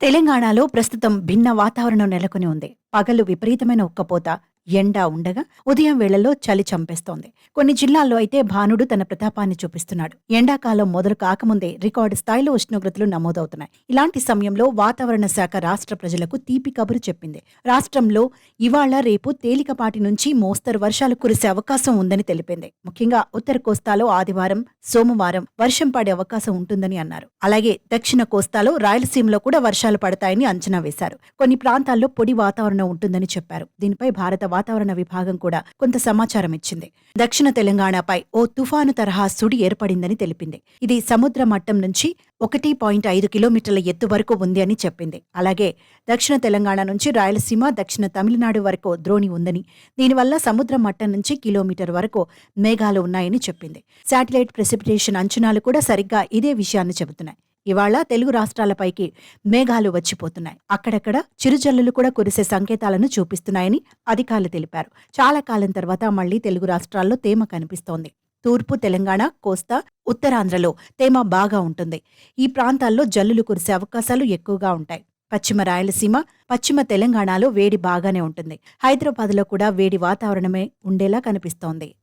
తెలంగాణలో ప్రస్తుతం భిన్న వాతావరణం నెలకొని ఉంది. పగలు విపరీతమైన ఉక్కపోత, ఎండ ఉండగా ఉదయం వేళల్లో చలి చంపేస్తోంది. కొన్ని జిల్లాల్లో అయితే భానుడు తన ప్రతాపాన్ని చూపిస్తున్నాడు. ఎండాకాలం మొదలు కాకముందే రికార్డు స్థాయిలో ఉష్ణోగ్రతలు నమోదవుతున్నాయి. ఇలాంటి సమయంలో వాతావరణ శాఖ రాష్ట్ర ప్రజలకు తీపి కబురు చెప్పింది. రాష్ట్రంలో ఇవాళ రేపు తేలికపాటి నుంచి మోస్తరు వర్షాలు కురిసే అవకాశం ఉందని తెలిపింది. ముఖ్యంగా ఉత్తర కోస్తాలో ఆదివారం, సోమవారం వర్షం పడే అవకాశం ఉంటుందని అన్నారు. అలాగే దక్షిణ కోస్తాలో, రాయలసీమలో కూడా వర్షాలు పడతాయని అంచనా వేశారు. కొన్ని ప్రాంతాల్లో పొడి వాతావరణం ఉంటుందని చెప్పారు. దీనిపై భారత వాతావరణ విభాగం కూడా కొంత సమాచారం ఇచ్చింది. దక్షిణ తెలంగాణపై ఓ తుఫాను తరహా సుడి ఏర్పడిందని తెలిపింది. ఇది సముద్ర మట్టం నుంచి 1.5 కిలోమీటర్ల ఎత్తు వరకు ఉంది అని చెప్పింది. అలాగే దక్షిణ తెలంగాణ నుంచి రాయలసీమ, దక్షిణ తమిళనాడు వరకు ద్రోణి ఉందని, దీనివల్ల సముద్ర మట్టం నుంచి కిలోమీటర్ వరకు మేఘాలు ఉన్నాయని చెప్పింది. శాటిలైట్ ప్రెసిపిటేషన్ అంచనాలు కూడా సరిగ్గా ఇదే విషయాన్ని చెబుతున్నాయి. ఇవాళ తెలుగు రాష్ట్రాలపైకి మేఘాలు వచ్చిపోతున్నాయి. అక్కడక్కడ చిరుజల్లులు కూడా కురిసే సంకేతాలను చూపిస్తున్నాయని అధికారులు తెలిపారు. చాలా కాలం తర్వాత మళ్లీ తెలుగు రాష్ట్రాల్లో తేమ కనిపిస్తోంది. తూర్పు తెలంగాణ, కోస్తా, ఉత్తరాంధ్రలో తేమ బాగా ఉంటుంది. ఈ ప్రాంతాల్లో జల్లులు కురిసే అవకాశాలు ఎక్కువగా ఉంటాయి. పశ్చిమ రాయలసీమ, పశ్చిమ తెలంగాణలో వేడి బాగానే ఉంటుంది. హైదరాబాద్లో కూడా వేడి వాతావరణమే ఉండేలా కనిపిస్తోంది.